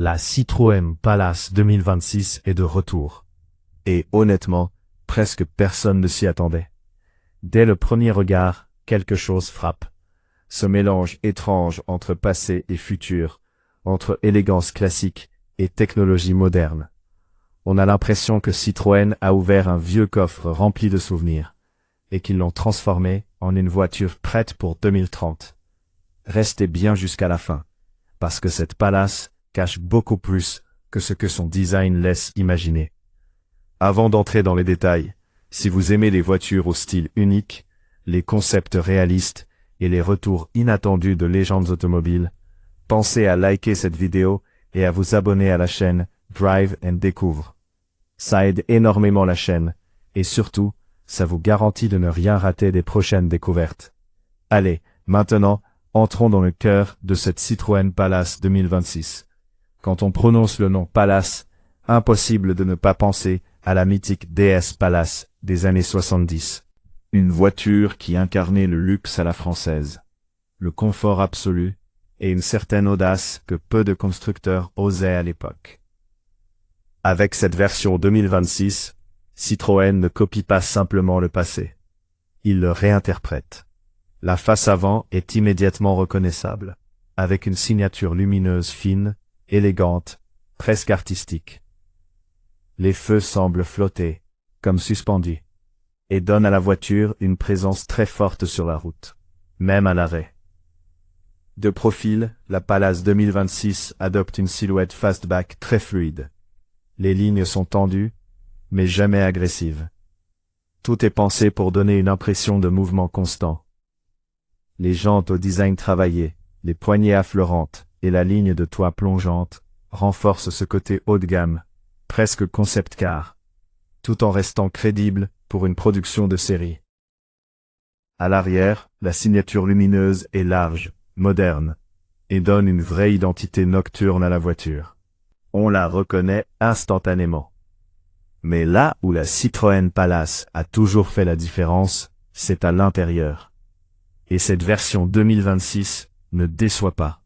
La Citroën Palace 2026 est de retour. Et honnêtement, presque personne ne s'y attendait. Dès le premier regard, quelque chose frappe. Ce mélange étrange entre passé et futur, entre élégance classique et technologie moderne. On a l'impression que Citroën a ouvert un vieux coffre rempli de souvenirs, et qu'ils l'ont transformé en une voiture prête pour 2030. Restez bien jusqu'à la fin, parce que cette Palace cache beaucoup plus que ce que son design laisse imaginer. Avant d'entrer dans les détails, si vous aimez les voitures au style unique, les concepts réalistes et les retours inattendus de légendes automobiles, pensez à liker cette vidéo et à vous abonner à la chaîne Drive and Découvre. Ça aide énormément la chaîne, et surtout, ça vous garantit de ne rien rater des prochaines découvertes. Allez, maintenant, entrons dans le cœur de cette Citroën Palace 2026. Quand on prononce le nom Palace, impossible de ne pas penser à la mythique DS Palace des années 70. Une voiture qui incarnait le luxe à la française, le confort absolu et une certaine audace que peu de constructeurs osaient à l'époque. Avec cette version 2026, Citroën ne copie pas simplement le passé. Il le réinterprète. La face avant est immédiatement reconnaissable, avec une signature lumineuse fine, élégante, presque artistique. Les feux semblent flotter, comme suspendus, et donnent à la voiture une présence très forte sur la route, même à l'arrêt. De profil, la Palace 2026 adopte une silhouette fastback très fluide. Les lignes sont tendues, mais jamais agressives. Tout est pensé pour donner une impression de mouvement constant. Les jantes au design travaillé, les poignées affleurantes et la ligne de toit plongeante renforcent ce côté haut de gamme, presque concept car, tout en restant crédible pour une production de série. À l'arrière, la signature lumineuse est large, moderne, et donne une vraie identité nocturne à la voiture. On la reconnaît instantanément. Mais là où la Citroën Palace a toujours fait la différence, c'est à l'intérieur. Et cette version 2026 ne déçoit pas.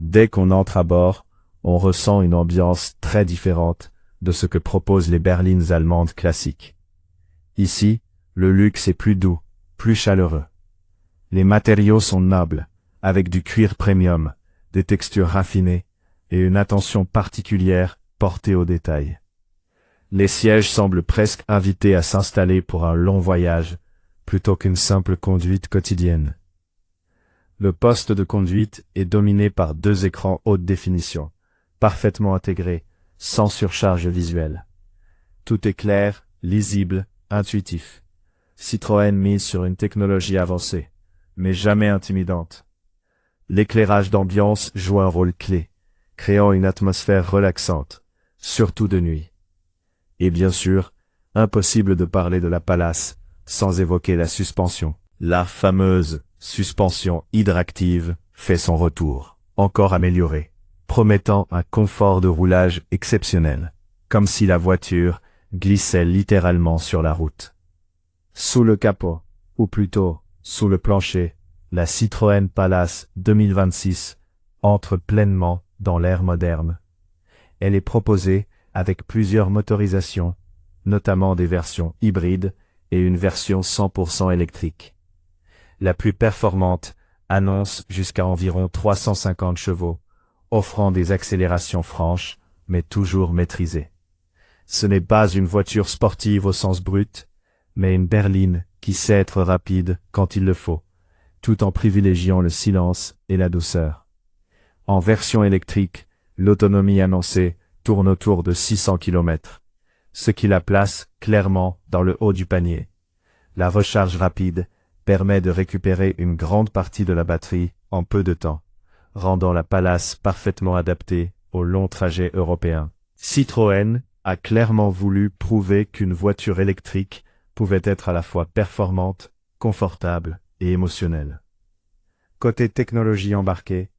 Dès qu'on entre à bord, on ressent une ambiance très différente de ce que proposent les berlines allemandes classiques. Ici, le luxe est plus doux, plus chaleureux. Les matériaux sont nobles, avec du cuir premium, des textures raffinées, et une attention particulière portée aux détails. Les sièges semblent presque invités à s'installer pour un long voyage, plutôt qu'une simple conduite quotidienne. Le poste de conduite est dominé par 2 écrans haute définition, parfaitement intégrés, sans surcharge visuelle. Tout est clair, lisible, intuitif. Citroën mise sur une technologie avancée, mais jamais intimidante. L'éclairage d'ambiance joue un rôle clé, créant une atmosphère relaxante, surtout de nuit. Et bien sûr, impossible de parler de la Palace sans évoquer la suspension. La fameuse suspension hydractive fait son retour, encore améliorée, promettant un confort de roulage exceptionnel, comme si la voiture glissait littéralement sur la route. Sous le capot, ou plutôt sous le plancher, la Citroën Palace 2026 entre pleinement dans l'ère moderne. Elle est proposée avec plusieurs motorisations, notamment des versions hybrides et une version 100% électrique. La plus performante annonce jusqu'à environ 350 chevaux, offrant des accélérations franches, mais toujours maîtrisées. Ce n'est pas une voiture sportive au sens brut, mais une berline qui sait être rapide quand il le faut, tout en privilégiant le silence et la douceur. En version électrique, l'autonomie annoncée tourne autour de 600 km, ce qui la place clairement dans le haut du panier. La recharge rapide permet de récupérer une grande partie de la batterie en peu de temps, rendant la Palace parfaitement adaptée aux longs trajets européens. Citroën a clairement voulu prouver qu'une voiture électrique pouvait être à la fois performante, confortable et émotionnelle. Côté technologie embarquée,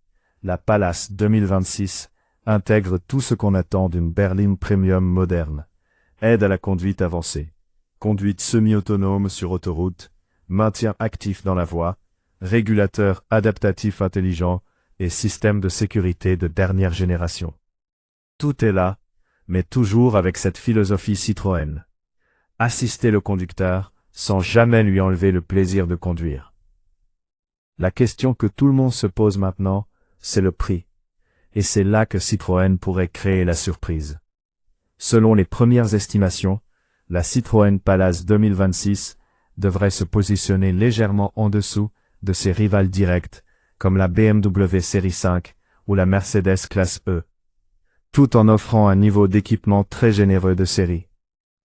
la Palace 2026 intègre tout ce qu'on attend d'une berline premium moderne. Aide à la conduite avancée, conduite semi-autonome sur autoroute, maintien actif dans la voie, régulateur adaptatif intelligent et système de sécurité de dernière génération. Tout est là, mais toujours avec cette philosophie Citroën. Assister le conducteur, sans jamais lui enlever le plaisir de conduire. La question que tout le monde se pose maintenant, c'est le prix. Et c'est là que Citroën pourrait créer la surprise. Selon les premières estimations, la Citroën Palace 2026 devrait se positionner légèrement en dessous de ses rivales directes, comme la BMW Série 5 ou la Mercedes Classe E, tout en offrant un niveau d'équipement très généreux de série.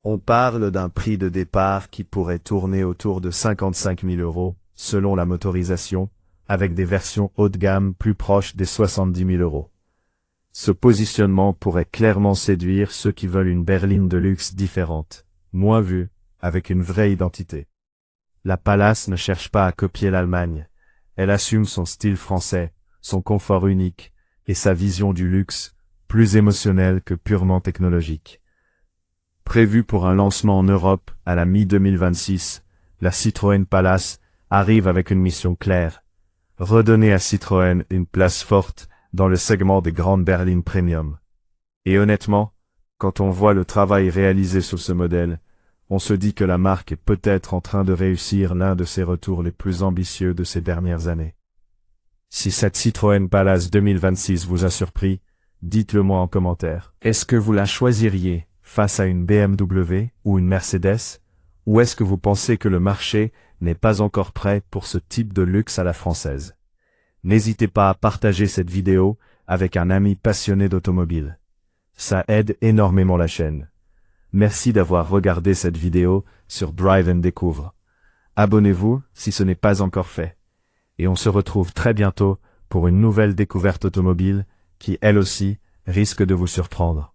On parle d'un prix de départ qui pourrait tourner autour de 55 000 €, selon la motorisation, avec des versions haut de gamme plus proches des 70 000 €. Ce positionnement pourrait clairement séduire ceux qui veulent une berline de luxe différente, moins vue, avec une vraie identité. La Palace ne cherche pas à copier l'Allemagne, elle assume son style français, son confort unique, et sa vision du luxe, plus émotionnelle que purement technologique. Prévue pour un lancement en Europe à la mi-2026, la Citroën Palace arrive avec une mission claire. Redonner à Citroën une place forte dans le segment des grandes berlines premium. Et honnêtement, quand on voit le travail réalisé sur ce modèle, on se dit que la marque est peut-être en train de réussir l'un de ses retours les plus ambitieux de ces dernières années. Si cette Citroën Palace 2026 vous a surpris, dites-le moi en commentaire. Est-ce que vous la choisiriez face à une BMW ou une Mercedes, ou est-ce que vous pensez que le marché n'est pas encore prêt pour ce type de luxe à la française? N'hésitez pas à partager cette vidéo avec un ami passionné d'automobile. Ça aide énormément la chaîne. Merci d'avoir regardé cette vidéo sur Drive & Découvre. Abonnez-vous si ce n'est pas encore fait. Et on se retrouve très bientôt pour une nouvelle découverte automobile qui, elle aussi, risque de vous surprendre.